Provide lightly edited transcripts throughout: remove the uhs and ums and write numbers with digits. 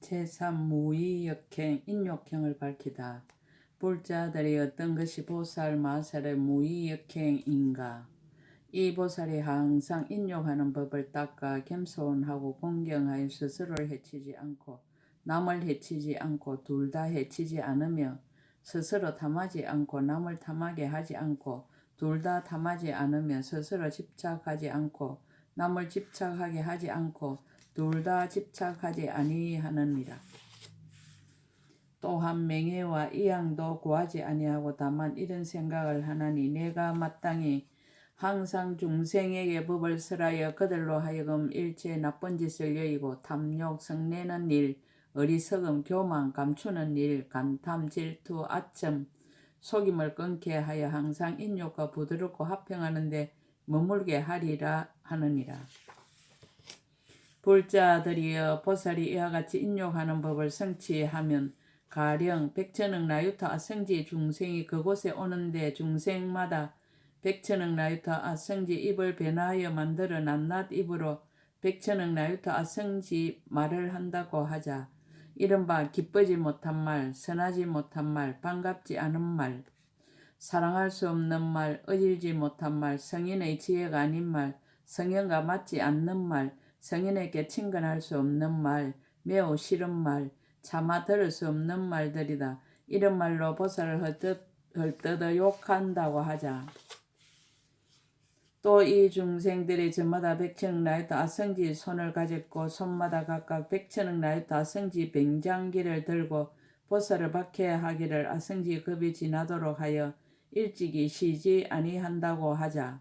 제3무의역행 인욕행을 밝히다. 불자들이 어떤 것이 보살 마살의 무의역행인가. 이 보살이 항상 인욕하는 법을 닦아 겸손하고 공경하여 스스로를 해치지 않고 남을 해치지 않고 둘 다 해치지 않으며 스스로 탐하지 않고 남을 탐하게 하지 않고 둘 다 탐하지 않으며 스스로 집착하지 않고 남을 집착하게 하지 않고 둘 다 집착하지 아니하느니라. 또한 명예와 이양도 구하지 아니하고 다만 이런 생각을 하나니 내가 마땅히 항상 중생에게 법을 설하여 그들로 하여금 일체 나쁜 짓을 여의고 탐욕, 성내는 일, 어리석음, 교만, 감추는 일, 간탐, 질투, 아첨, 속임을 끊게 하여 항상 인욕과 부드럽고 화평하는데 머물게 하리라 하느니라. 불자들이여 보살이 이와 같이 인욕하는 법을 성취하면 가령 백천억 나유타 아성지 중생이 그곳에 오는데 중생마다 백천억 나유타 아성지 입을 변화하여 만들어 낱낱 입으로 백천억 나유타 아성지 말을 한다고 하자. 이른바 기쁘지 못한 말, 선하지 못한 말, 반갑지 않은 말, 사랑할 수 없는 말, 어질지 못한 말, 성인의 지혜가 아닌 말, 성현과 맞지 않는 말, 성인에게 친근할 수 없는 말, 매우 싫은 말, 차마 들을 수 없는 말들이다. 이런 말로 보살을 헐뜯어 욕한다고 하자. 또 이 중생들이 저마다 백천억 나유타 아성지 손을 가졌고 손마다 각각 백천억 나유타 아성지 뱅장기를 들고 보살을 박해하기를 아성지 급이 지나도록 하여 일찍이 쉬지 아니한다고 하자.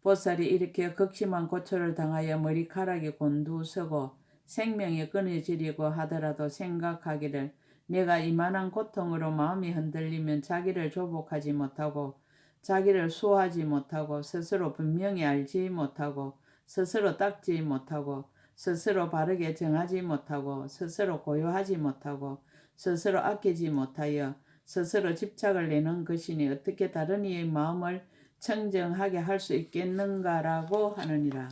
보살이 이렇게 극심한 고초를 당하여 머리카락이 곤두서고 생명이 끊어지려고 하더라도 생각하기를 내가 이만한 고통으로 마음이 흔들리면 자기를 조복하지 못하고 자기를 수호하지 못하고 스스로 분명히 알지 못하고 스스로 닦지 못하고 스스로 바르게 정하지 못하고 스스로 고요하지 못하고 스스로 아끼지 못하여 스스로 집착을 내는 것이니 어떻게 다른 이의 마음을 청정하게 할 수 있겠는가라고 하느니라.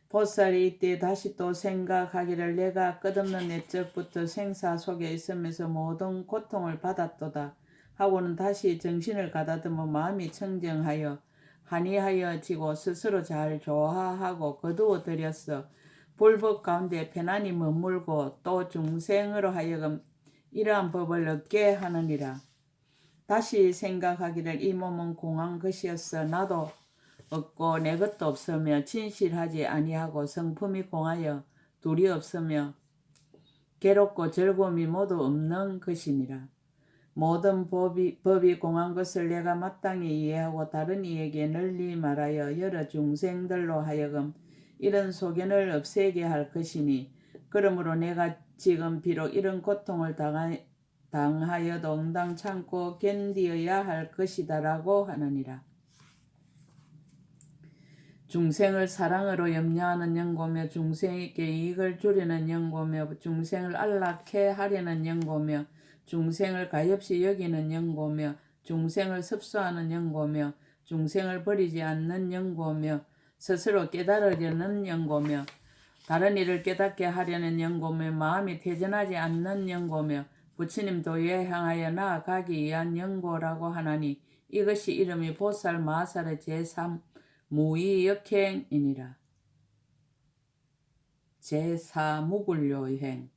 보살이 이때 다시 또 생각하기를 내가 끝없는 옛적부터 생사 속에 있으면서 모든 고통을 받았도다 하고는 다시 정신을 가다듬어 마음이 청정하여 한이하여지고 스스로 잘 조화하고 거두어들였어 불법 가운데 편안히 머물고 또 중생으로 하여금 이러한 법을 얻게 하느니라. 다시 생각하기를 이 몸은 공한 것이었어 나도 없고 내 것도 없으며 진실하지 아니하고 성품이 공하여 둘이 없으며 괴롭고 즐거움이 모두 없는 것이니라. 모든 법이 공한 것을 내가 마땅히 이해하고 다른 이에게 널리 말하여 여러 중생들로 하여금 이런 소견을 없애게 할 것이니 그러므로 내가 지금 비록 이런 고통을 당하여도 응당 참고 견디어야 할 것이다라고 하느니라. 중생을 사랑으로 염려하는 연고며 중생에게 이익을 주려는 연고며 중생을 안락해 하려는 연고며 중생을 가엾이 여기는 연고며 중생을 섭수하는 연고며 중생을 버리지 않는 연고며 스스로 깨달으려는 연고며 다른 이를 깨닫게 하려는 연고며 마음이 태전하지 않는 연고며 부처님 도에 향하여 나아가기 위한 연고라고 하나니 이것이 이름이 보살 마살의 제3 무의역행이니라. 제4 무굴요행.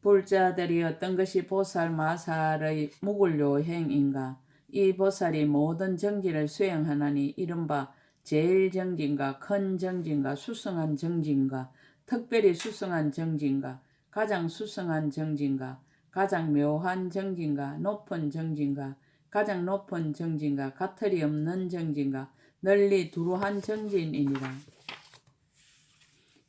불자들이 어떤 것이 보살 마살의 무굴요행인가. 이 보살이 모든 정진을 수행하나니 이른바 제일 정진과 큰 정진과 수승한 정진과 특별히 수승한 정진과 가장 수승한 정진과 가장 묘한 정진과 높은 정진과 가장 높은 정진과 가틀이 없는 정진과 널리 두루한 정진이니라.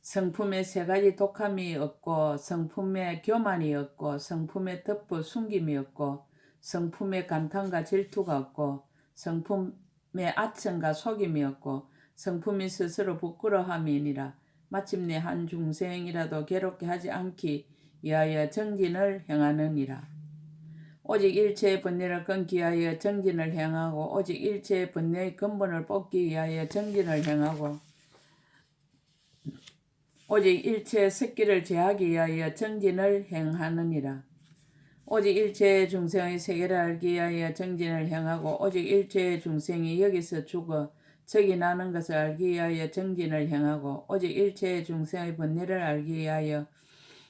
성품에 세 가지 독함이 없고 성품에 교만이 없고 성품에 덮어 숨김이 없고 성품에 간탐과 질투가 없고 성품에 아첨과 속임이 없고 성품이 스스로 부끄러함이니라. 마침내 한 중생이라도 괴롭게 하지 않기 위하여 정진을 행하느니라. 오직 일체의 번뇌를 끊기 위하여 정진을 행하고 오직 일체의 번뇌의 근본을 뽑기 위하여 정진을 행하고 오직 일체 습기를 제하기 위하여 정진을 행하느니라. 오직 일체의 중생의 세계를 알기 위하여 정진을 행하고 오직 일체의 중생이 여기서 죽어 적이 나는 것을 알기 위하여 정진을 행하고 오직 일체의 중생의 번뇌를 알기 위하여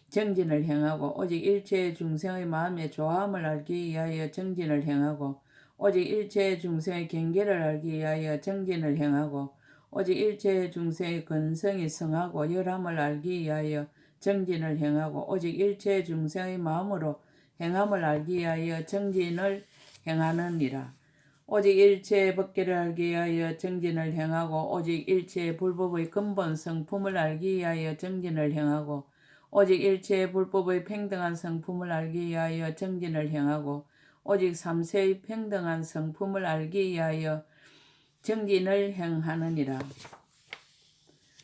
정진을 행하고 오직 일체의 중생의 마음의 조함을 알기 위하여 정진을 행하고 오직 일체의 중생의 경계를 알기 위하여 정진을 행하고 오직 일체의 중생의 근성이 성하고 열함을 알기 위하여 정진을 행하고 오직 일체의 중생의 마음으로 행함을 알기 위하여 정진을 행하느니라. 오직 일체의 법계를 알기 위하여 정진을 행하고 오직 일체의 불법의 근본 성품을 알기 위하여 정진을 행하고 오직 일체의 불법의 평등한 성품을 알기 위하여 정진을 행하고 오직 삼세의 평등한 성품을 알기 위하여 정진을 행하느니라.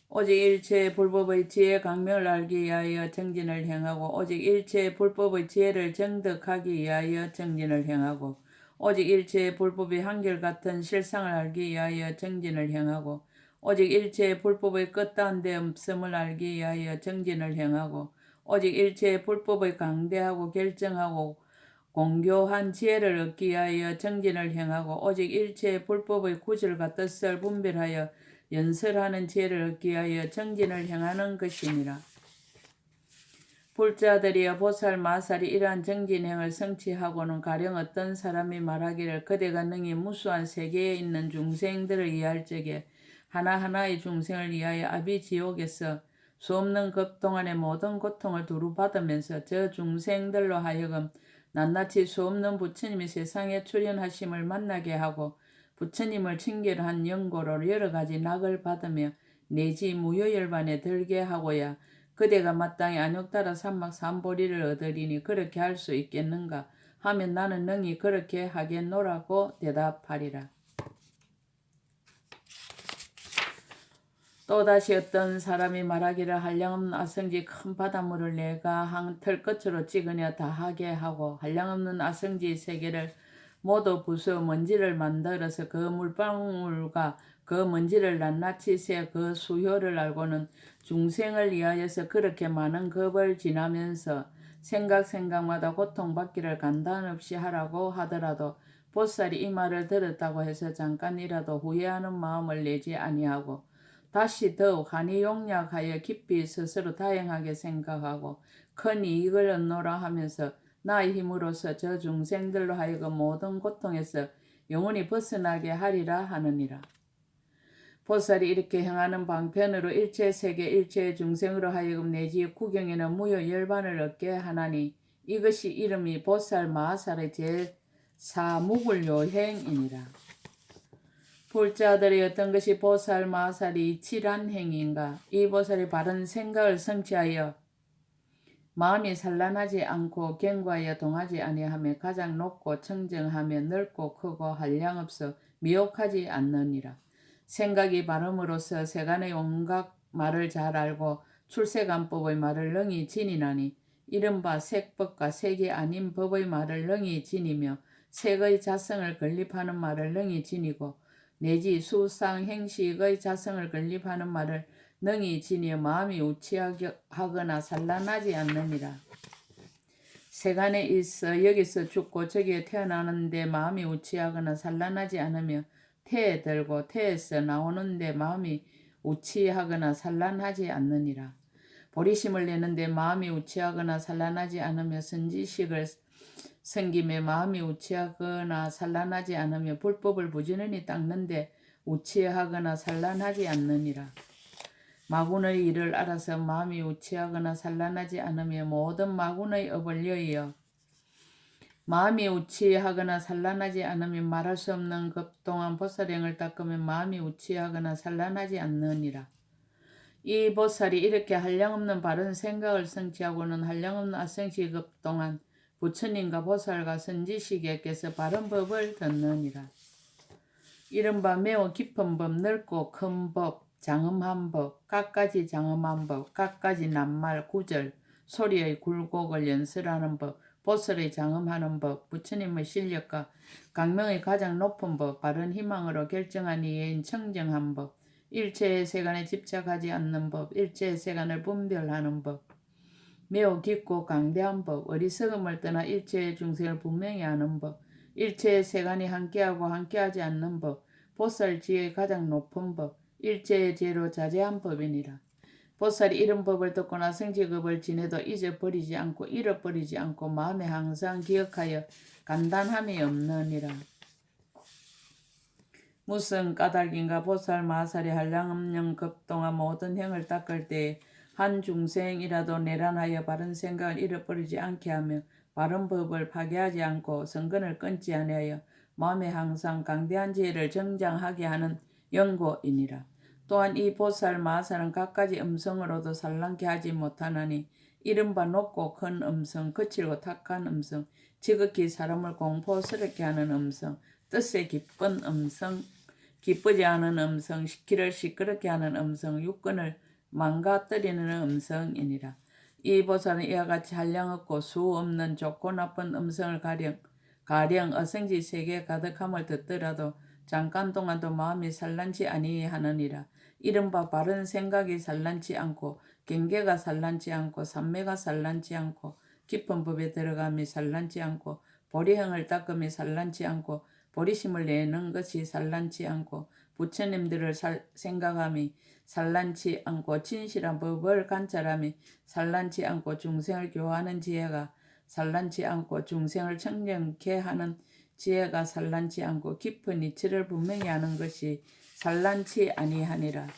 오직 일체의 불법의 지혜 강명을 알기 위하여 정진을 행하고 오직 일체의 불법의 지혜를 정득하기 위하여 정진을 행하고 오직 일체의 불법의 한결같은 실상을 알기 위하여 정진을 행하고 오직 일체의 불법의 끝다운데 없음을 알기 위하여 정진을 행하고 오직 일체의 불법의 강대하고 결정하고 공교한 지혜를 얻기 위하여 정진을 행하고 오직 일체의 불법의 구실과 뜻을 분별하여 연설하는 지혜를 얻기 위하여 정진을 행하는 것이니라. 불자들이여 보살 마살이 이러한 정진행을 성취하고는 가령 어떤 사람이 말하기를 그대가 능히 무수한 세계에 있는 중생들을 이해할 적에 하나하나의 중생을 위하여 아비지옥에서 수없는 급 동안의 모든 고통을 두루 받으면서 저 중생들로 하여금 낱낱이 수없는 부처님이 세상에 출현하심을 만나게 하고 부처님을 칭결한 연고로 여러 가지 낙을 받으며 내지 무효열반에 들게 하고야 그대가 마땅히 안욕따라 삼막 삼보리를 얻으리니 그렇게 할 수 있겠는가 하면 나는 능히 그렇게 하겠노라고 대답하리라. 또다시 어떤 사람이 말하기를 한량없는 아성지 큰 바닷물을 내가 한 털끝으로 찍으려 다하게 하고 한량없는 아성지 세계를 모두 부수어 먼지를 만들어서 그 물방울과 그 먼지를 낱낱이 세 그 수효를 알고는 중생을 위하여서 그렇게 많은 겁을 지나면서 생각마다 고통받기를 간단 없이 하라고 하더라도 보살이 이 말을 들었다고 해서 잠깐이라도 후회하는 마음을 내지 아니하고 다시 더욱 한이 용약하여 깊이 스스로 다양하게 생각하고 큰 이익을 얻노라 하면서 나의 힘으로서 저 중생들로 하여금 모든 고통에서 영원히 벗어나게 하리라 하느니라. 보살이 이렇게 행하는 방편으로 일체세계 일체의 중생으로 하여금 내지 구경에는 무효열반을 얻게 하나니 이것이 이름이 보살 마하살의 제4무굴요행이니라. 불자들이 어떤 것이 보살 마하살이 칠한 행위인가? 이 보살이 바른 생각을 성취하여 마음이 산란하지 않고 견고하여 동하지 아니하며 가장 높고 청정하며 넓고 크고 한량없어 미혹하지 않느니라. 생각이 바름으로써 세간의 온갖 말을 잘 알고 출세간법의 말을 능히 지니나니 이른바 색법과 색이 아닌 법의 말을 능히 지니며 색의 자성을 건립하는 말을 능히 지니고 내지 수상 행식의 자성을 건립하는 말을 능히 지니어 마음이 우치하거나 산란하지 않느니라. 세간에 있어 여기서 죽고 저기에 태어나는데 마음이 우치하거나 산란하지 않으며 태에 들고 태에서 나오는데 마음이 우치하거나 산란하지 않느니라. 보리심을 내는데 마음이 우치하거나 산란하지 않으며 선지식을 섬김에 마음이 우치하거나 산란하지 않으며 불법을 부지런히 닦는데 우치하거나 산란하지 않느니라. 마군의 일을 알아서 마음이 우치하거나 산란하지 않으며 모든 마군의 업을 여의어 마음이 우치하거나 산란하지 않으면 말할 수 없는 급 동안 보살행을 닦으면 마음이 우치하거나 산란하지 않느니라. 이 보살이 이렇게 한량없는 바른 생각을 성취하고는 한량없는 아성시급 동안 부처님과 보살과 선지식에게서 바른 법을 듣느니라. 이른바 매우 깊은 법, 넓고 큰 법, 장엄한 법, 갖가지 장엄한 법, 갖가지 낱말, 구절, 소리의 굴곡을 연설하는 법, 보살의 장엄하는 법, 부처님의 실력과 강명의 가장 높은 법, 바른 희망으로 결정한 이해인 청정한 법, 일체의 세간에 집착하지 않는 법, 일체의 세간을 분별하는 법, 매우 깊고 강대한 법, 어리석음을 떠나 일체의 중생을 분명히 아는 법, 일체의 세간이 함께하고 함께하지 않는 법, 보살지의 가장 높은 법, 일체의 죄로 자제한 법이니라. 보살이 이런 법을 듣거나 성지급을 지내도 잊어버리지 않고 잃어버리지 않고 마음에 항상 기억하여 간단함이 없느니라. 무슨 까닭인가 보살 마살이 한량없는 급동한 모든 형을 닦을 때에 한 중생이라도 내란하여 바른 생각을 잃어버리지 않게 하며 바른 법을 파괴하지 않고 성근을 끊지 아니하여 마음에 항상 강대한 지혜를 정장하게 하는 연고이니라. 또한 이 보살 마살은 갖가지 음성으로도 산란케 하지 못하나니 이른바 높고 큰 음성, 거칠고 탁한 음성, 지극히 사람을 공포스럽게 하는 음성, 뜻에 기쁜 음성, 기쁘지 않은 음성, 귀를 시끄럽게 하는 음성, 육근을 망가뜨리는 음성이니라. 이 보살은 이와 같이 한량없고 수 없는 좋고 나쁜 음성을 가령 어성지 세계에 가득함을 듣더라도 잠깐 동안도 마음이 산란치 아니하느니라. 이른바 바른 생각이 산란치 않고 경계가 산란치 않고 삼매가 산란치 않고 깊은 법에 들어감이 산란치 않고 보리형을 닦음이 산란치 않고 보리심을 내는 것이 산란치 않고 부처님들을 생각함이 산란치 않고 진실한 법을 관찰함이 산란치 않고 중생을 교화하는 지혜가 산란치 않고 중생을 청정케 하는 지혜가 산란치 않고 깊은 이치를 분명히 하는 것이 산란치 아니하니라.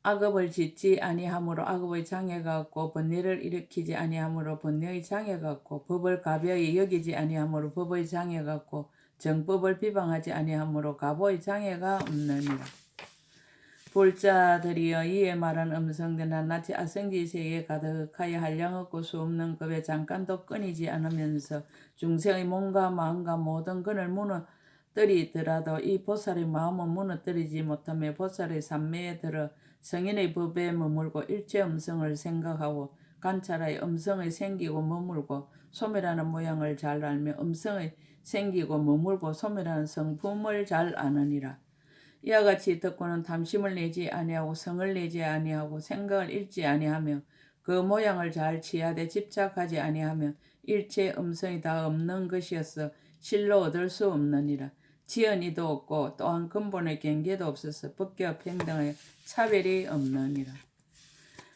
악업을 짓지 아니하므로 악업의 장애가 없고 번뇌를 일으키지 아니하므로 번뇌의 장애가 없고 법을 가벼이 여기지 아니하므로 법의 장애가 없고 정법을 비방하지 아니하므로 가보의 장애가 없느니라. 불자들이여 이에 말한 음성들은 낯이 아성지세에 가득하여 한량없고 수없는 급에 잠깐도 끊이지 않으면서 중생의 몸과 마음과 모든 근을 무너뜨리더라도 이 보살의 마음은 무너뜨리지 못하며 보살의 삼매에 들어 성인의 법에 머물고 일체 음성을 생각하고 관찰하여 음성의 생기고 머물고 소멸하는 모양을 잘 알며 음성의 생기고 머물고 소멸하는 성품을 잘 아느니라. 이와 같이 듣고는 탐심을 내지 아니하고 성을 내지 아니하고 생각을 잃지 아니하며 그 모양을 잘 취하되 집착하지 아니하며 일체 음성이 다 없는 것이어서 실로 얻을 수 없느니라. 지연이도 없고 또한 근본의 경계도 없어서 법과 평등하여 차별이 없느니라.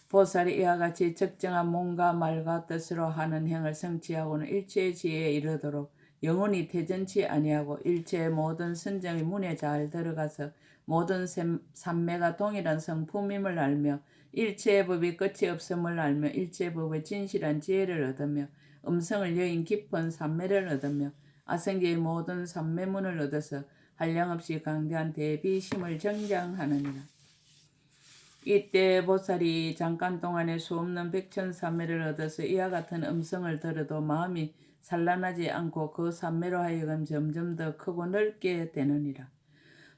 보살이 이와 같이 적정한 몸과 말과 뜻으로 하는 행을 성취하고는 일체의 지혜에 이르도록 영원히 퇴전치 아니하고 일체의 모든 선정의 문에 잘 들어가서 모든 삼매가 동일한 성품임을 알며 일체의 법이 끝이 없음을 알며 일체의 법의 진실한 지혜를 얻으며 음성을 여인 깊은 삼매를 얻으며 아성계의 모든 삼매문을 얻어서 한량없이 강대한 대비심을 정장하느니라. 이때 보살이 잠깐 동안에 수없는 백천삼매를 얻어서 이와 같은 음성을 들어도 마음이 산란하지 않고 그 삼매로 하여금 점점 더 크고 넓게 되느니라.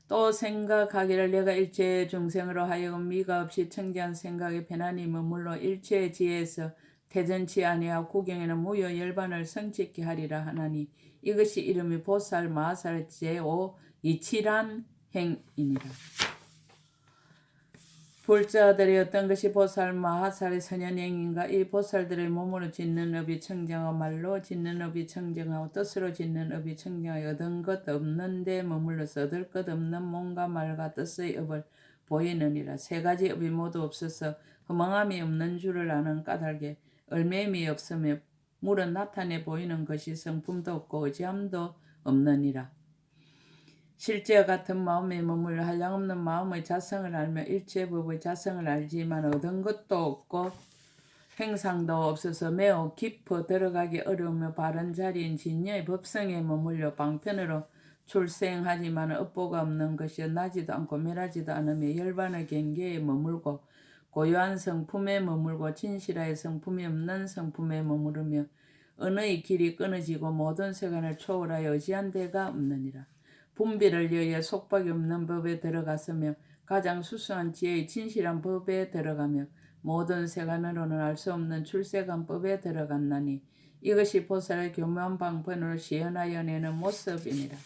또 생각하기를 내가 일체의 중생으로 하여금 미가 없이 청지한 생각에 편안히 머물러 일체의 지혜에서 태전치 아니하고 구경에는 무효 열반을 성취케 하리라 하나니 이것이 이름이 보살 마살 제5 이치란 행이니라. 불자들이 어떤 것이 보살 마하살의 선연행인가? 이 보살들의 몸으로 짓는 업이 청정하고 말로 짓는 업이 청정하고 뜻으로 짓는 업이 청정하여 얻은 것 없는 데 머물러서 얻을 것 없는 몸과 말과 뜻의 업을 보이느니라. 세 가지 업이 모두 없어서 허망함이 없는 줄을 아는 까닭에 얼매임이 없으며 물은 나타내 보이는 것이 성품도 없고 의지함도 없느니라. 실제와 같은 마음에 머물러 한량없는 마음의 자성을 알며 일체법의 자성을 알지만 얻은 것도 없고 행상도 없어서 매우 깊어 들어가기 어려우며 바른 자리인 진여의 법성에 머물러 방편으로 출생하지만 업보가 없는 것이여 나지도 않고 멸하지도 않으며 열반의 경계에 머물고 고요한 성품에 머물고 진실하여 성품이 없는 성품에 머무르며 언의 길이 끊어지고 모든 세간을 초월하여 의지한 데가 없느니라. 분별을 위하여 속박이 없는 법에 들어갔으며 가장 수수한 지혜의 진실한 법에 들어가며 모든 세간으로는 알 수 없는 출세간법에 들어갔나니 이것이 보살의 교묘한 방편으로 시연하여 내는 모습이니라.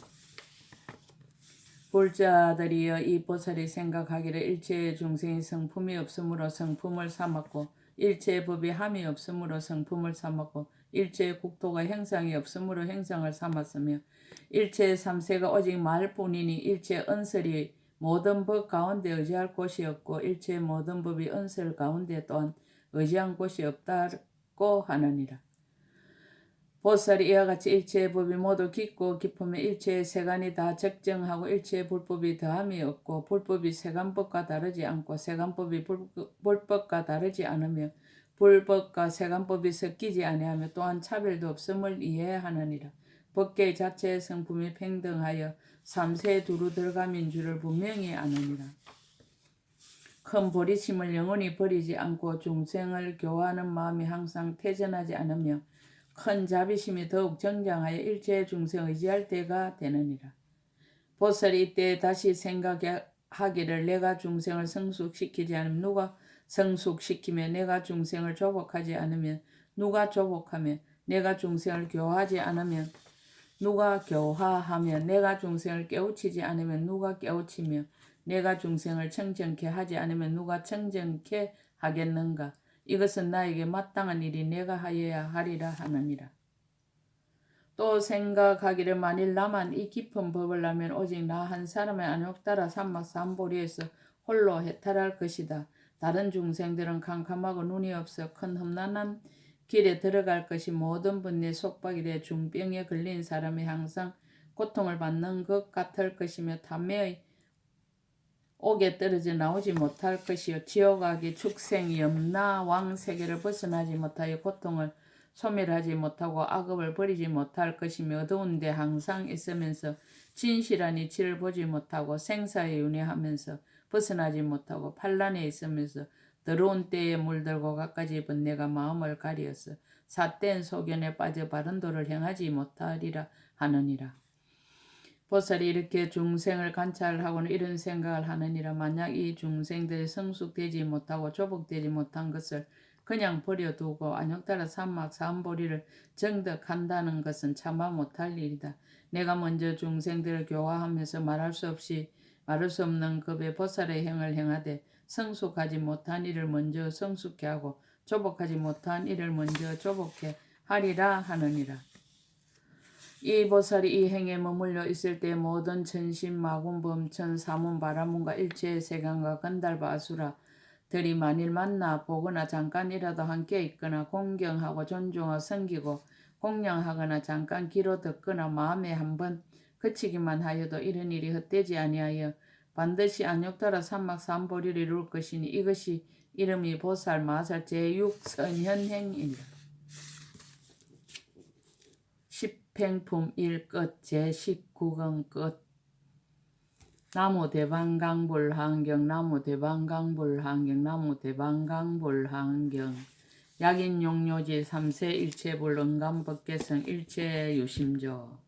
불자들이여 이 보살이 생각하기를 일체의 중생이 성품이 없으므로 성품을 삼았고 일체의 법이 함이 없으므로 성품을 삼았고 일체의 국토가 형상이 없으므로 형상을 삼았으며 일체의 삼세가 오직 말뿐이니 일체의 언설이 모든 법 가운데 의지할 곳이 없고 일체의 모든 법이 언설 가운데 또한 의지한 곳이 없다고 하느니라. 보살이 이와 같이 일체의 법이 모두 깊고 깊으면 일체의 세간이 다 적정하고 일체의 불법이 더함이 없고 불법이 세간법과 다르지 않고 세간법이 불법과 다르지 않으며 불법과 세간법이 섞이지 아니하며 또한 차별도 없음을 이해하느니라. 법계 자체의 성품이 평등하여 삼세에 두루 들어감인 줄을 분명히 아느니라. 큰 버리심을 영원히 버리지 않고 중생을 교화하는 마음이 항상 퇴전하지 않으며 큰 자비심이 더욱 정장하여 일체의 중생 의지할 때가 되느니라. 보살이 이때 다시 생각하기를 내가 중생을 성숙시키지 않으면 누가 성숙시키며 내가 중생을 조복하지 않으면 누가 조복하며 내가 중생을 교화하지 않으면 누가 교화하며 내가 중생을 깨우치지 않으면 누가 깨우치며 내가 중생을 청정케 하지 않으면 누가 청정케 하겠는가. 이것은 나에게 마땅한 일이 내가 하여야 하리라 하느니라. 또 생각하기를 만일 나만 이 깊은 법을 알면 오직 나 한 사람의 안욕 따라 삼막삼보리에서 홀로 해탈할 것이다. 다른 중생들은 캄캄하고 눈이 없어 큰 험난한 길에 들어갈 것이 모든 번뇌 속박이 돼 중병에 걸린 사람이 항상 고통을 받는 것 같을 것이며 탐매의 옥에 떨어져 나오지 못할 것이요 지옥악이 축생 염라 왕세계를 벗어나지 못하여 고통을 소멸하지 못하고 악업을 버리지 못할 것이며 어두운 데 항상 있으면서 진실한 이치를 보지 못하고 생사에 윤회하면서 벗어나지 못하고 판란에 있으면서 더러운 때에 물들고 갖가지 번뇌가 마음을 가리어서 삿된 소견에 빠져 바른 도를 행하지 못하리라 하느니라. 보살이 이렇게 중생을 관찰하고는 이런 생각을 하느니라. 만약 이 중생들이 성숙되지 못하고 조복되지 못한 것을 그냥 버려두고 안욕따라 삼막삼보리를 정득한다는 것은 차마 못할 일이다. 내가 먼저 중생들을 교화하면서 말할 수 없는 급의 보살의 행을 행하되 성숙하지 못한 이를 먼저 성숙케 하고 조복하지 못한 이를 먼저 조복케 하리라 하느니라. 이 보살이 이 행에 머물러 있을 때 모든 천신, 마군, 범천, 사문, 바라문과 일체의 세간과 건달바 아수라들이 만일 만나 보거나 잠깐이라도 함께 있거나 공경하고 존중하고 섬기고 공양하거나 잠깐 귀로 듣거나 마음에 한번 그치기만 하여도 이런 일이 헛되지 아니하여 반드시 안욕따라 삼막삼보리를 이룰 것이니 이것이 이름이 보살 마살 제6선현행이니라. 팽품 1끝 제19권 끝. 나무 대방강불환경 나무 대방강불환경 나무 대방강불환경. 약인용료지 3세 일체불 응감법계성 일체유심조.